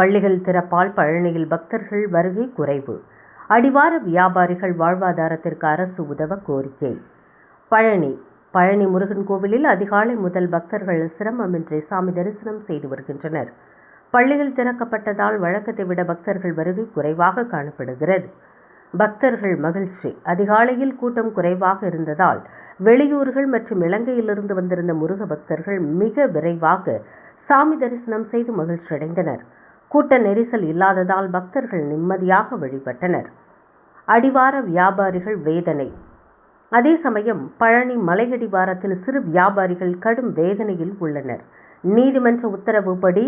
பள்ளிகள் திறப்பால் பழனியில் பக்தர்கள் வருகை குறைவு. அடிவார வியாபாரிகள் வாழ்வாதாரத்திற்கு அரசு உதவ கோரிக்கை. பழனி முருகன் கோவிலில் அதிகாலை முதல் பக்தர்கள் சிரமமின்றி சாமி தரிசனம் செய்து வருகின்றனர். பள்ளிகள் திறக்கப்பட்டதால் வழக்கத்தை விட பக்தர்கள் வருகை குறைவாக காணப்படுகிறது. பக்தர்கள் மகிழ்ச்சி. அதிகாலையில் கூட்டம் குறைவாக இருந்ததால் வெளியூர்கள் மற்றும் இலங்கையிலிருந்து வந்திருந்த முருக பக்தர்கள் மிக விரைவாக சாமி தரிசனம் செய்து மகிழ்ச்சி அடைந்தனர். கூட்ட நெரிசல் இல்லாததால் பக்தர்கள் நிம்மதியாக வழிபட்டனர். அடிவார வியாபாரிகள் வேதனை. அதே சமயம் பழனி மலையடிவாரத்தில் சிறு வியாபாரிகள் கடும் வேதனையில் உள்ளனர். நீதிமன்ற உத்தரவுப்படி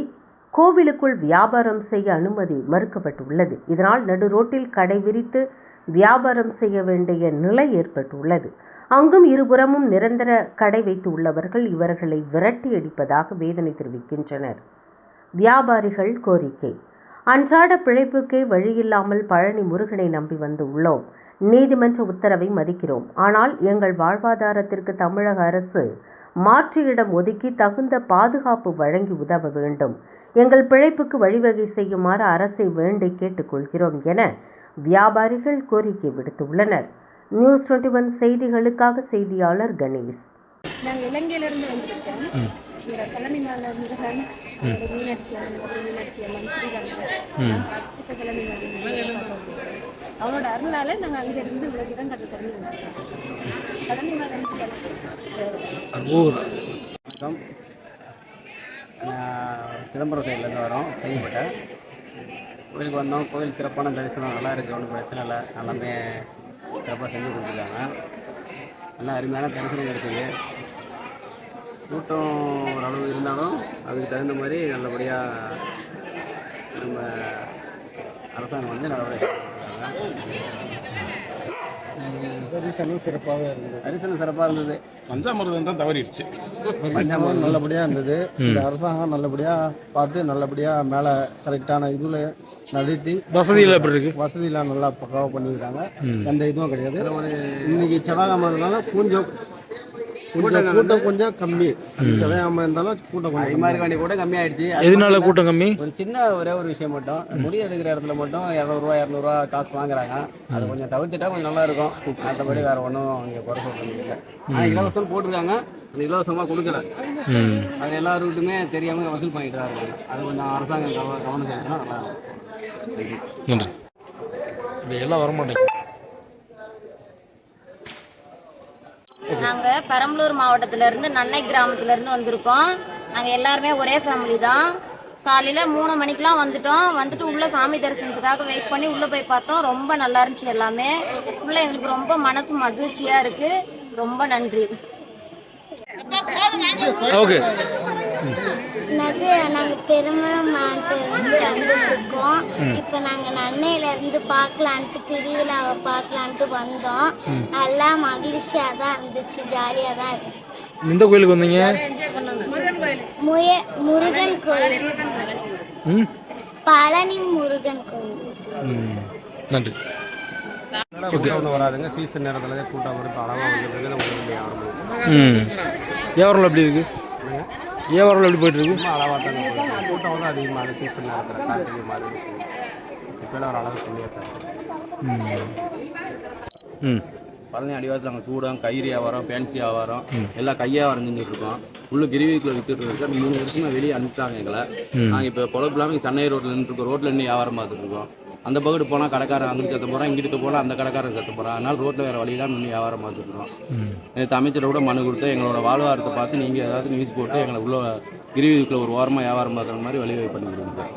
கோவிலுக்குள் வியாபாரம் செய்ய அனுமதி மறுக்கப்பட்டுள்ளது. இதனால் நடு ரோட்டில் கடை விரித்து வியாபாரம் செய்ய வேண்டிய நிலை ஏற்பட்டுள்ளது. அங்கும் இருபுறமும் நிரந்தர கடை வைத்து உள்ளவர்கள் இவர்களை விரட்டி அடிப்பதாக வேதனை தெரிவிக்கின்றனர். வியாபாரிகள் கோரிக்கை. அன்றாட பிழைப்புக்கே வழியில்லாமல் பழனி முருகனை நம்பி வந்து உள்ளோம். நீதிமன்ற உத்தரவை மதிக்கிறோம். ஆனால் எங்கள் வாழ்வாதாரத்திற்கு தமிழக அரசு மாற்று இடம் ஒதுக்கி தகுந்த பாதுகாப்பு வழங்கி உதவ வேண்டும். எங்கள் பிழைப்புக்கு வழிவகை செய்யுமாறு அரசை வேண்டி கேட்டுக்கொள்கிறோம் என வியாபாரிகள் கோரிக்கை விடுத்துள்ளனர். நியூஸ் 21 செய்திகளுக்காக செய்தியாளர் கணேஷ். நாங்கள் இலங்கையிலிருந்து வந்திருக்கோம். இந்த பழனி மலை முருகன் மீனாட்சி அம்மன் அவனோட அருளால நாங்கள் அங்கிருந்து விலகிதான் கட்ட தண்ணி வந்திருக்கோம். பழனி மலை வணக்கம். சிதம்பரம் சைட்லேருந்து வரோம். கைப்பட்ட கோயிலுக்கு வந்தோம். கோயில் சிறப்பான தரிசனம் நல்லா இருக்குது. ஒன்றும் பிரச்சனை இல்லை. எல்லாமே சிறப்பாக செஞ்சு கொடுத்துருக்காங்க. நல்லா அருமையான தரிசனம் இருக்குது. கூட்டம் ஓரளவு இருந்தாலும் அதுக்கு தகுந்த மாதிரி நல்லபடியாக நம்ம அரசாங்கம் வந்து நல்லபடியாக தரிசனம் சிறப்பாக இருந்தது. தரிசனம் சிறப்பாக இருந்தது. பஞ்சாமிர்தம் தான் தவறிடுச்சு. பஞ்சாமிர்தம் நல்லபடியாக இருந்தது. இந்த அரசாங்கம் நல்லபடியாக பார்த்து நல்லபடியாக மேலே கரெக்டான இதில் நடத்தி வசதியில் எப்படி இருக்கு? வசதியெலாம் நல்லா பக்காவாக பண்ணியிருக்காங்க. எந்த இதுவும் கிடையாது. இன்னைக்கு செவ்வாய்க்கிழமை இருந்தாலும் கூட்டம் கொஞ்சம் கம்மி. செவ்வாய்க்கிழமை இருந்தாலும் கூட்டம் கொஞ்சம் மாதிரி கூட கம்மியாயிடுச்சு. எதனால கூட்டம் கம்மி? ஒரு சின்ன ஒரே ஒரு விஷயம் மட்டும், முடி எடுக்கிற இடத்துல மட்டும் 200 காசு வாங்குறாங்க. அது கொஞ்சம் தவிர்த்துட்டா கொஞ்சம் நல்லா இருக்கும். மற்றபடி வேற ஒன்றும் இங்கே குறை சொல்ல முடியல. ஆனால் இலவசம் போட்டிருக்காங்க. அந்த இலவசமாக கொடுக்கல. அது எல்லாருக்கிட்டுமே தெரியாமல் வசூல் பண்ணிட்டு தான் இருக்காங்க. அது கொஞ்சம் அரசாங்கம் கவனம் செலுத்தினா நல்லா இருக்கும். நன்றி. இப்போ எல்லாம் வரமாட்டேங்க. நாங்கள் பெரம்பலூர் மாவட்டத்திலேருந்து நன்னை கிராமத்துலேருந்து வந்திருக்கோம். நாங்கள் எல்லாருமே ஒரே ஃபேமிலி தான். காலையில் 3 மணிக்கெலாம் வந்துட்டு உள்ளே சாமி தரிசனத்துக்காக வெயிட் பண்ணி உள்ளே போய் பார்த்தோம். ரொம்ப நல்லா இருந்துச்சு எல்லாமே. உள்ளே எங்களுக்கு ரொம்ப மனசு மகிழ்ச்சியாக இருக்குது. ரொம்ப நன்றி. ஓகே. நாங்கள் பெருமளம் மாவட்டத்திலிருந்து வந்துட்டுருக்கோம். இப்போ நாங்கள் நன்னையிலேருந்து பார்க்கலான்ட்டு திருவிழாவை பார்க்கலான்ட்டு வந்தோம். நல்லா மகிழ்ச்சியாக தான் இருந்துச்சு. ஜாலியாக தான் இருந்துச்சு. எந்த கோயிலுக்கு வந்தீங்க? முருகன் கோயில். பழனி முருகன் கோயில். நன்றி. கூட்டம் வராதுங்க. சீசன் நேரத்தில் கூட்டம் வரும். அளவாக வியாபாரம் எப்படி இருக்கு? வியாபாரம் எப்படி போயிட்டு இருக்கு? அளவாக தானே கூட்டம் வந்து அதிகமாக சீசன் நேரத்தில் கார்த்திகை மாதிரி இப்போலாம் ஒரு அளவு கம்மியாக தான். பழனி அடிவாரத்தில் நாங்கள் சூடம், கயிறு வியாபாரம், ஃபேன்சி வியாபாரம் எல்லாம் கையாவாரம் செஞ்சுட்டு இருக்கோம். உள்ள கிரிவிக்குள்ள வித்துட்டு இருக்கோம். 3 வருஷமாக வெளியே அனுப்பிச்சாங்க எங்களை. நாங்கள் இப்போ பொழப்பில்லாமல் சென்னை ரோட்டில் நின்றுருக்கோம். ரோட்டில் நின்று வியாபாரம் பார்த்துட்டு இருக்கோம். அந்த பக்கத்து போனால் கடைக்காரன் அங்கிட்டு சத்த போகிறான், இங்கிட்டு போனால் அந்த கடைக்காரன் சத்த போகிறான். அதனால் ரோட்டில் வேறு வழியெல்லாம் நின்று வியாபாரம் பார்த்துட்டு இருக்கோம். நேற்று அமைச்சரை கூட மனு கொடுத்து எங்களோட வாழ்வாரத்தை பார்த்து நீங்கள் ஏதாவது நியூஸ் போட்டு எங்களை உள்ள கிரிவிக்குள்ள ஒரு ஓரமாக வியாபாரம் பார்க்குற மாதிரி வழிவகை பண்ணிக்கிறோம் சார்.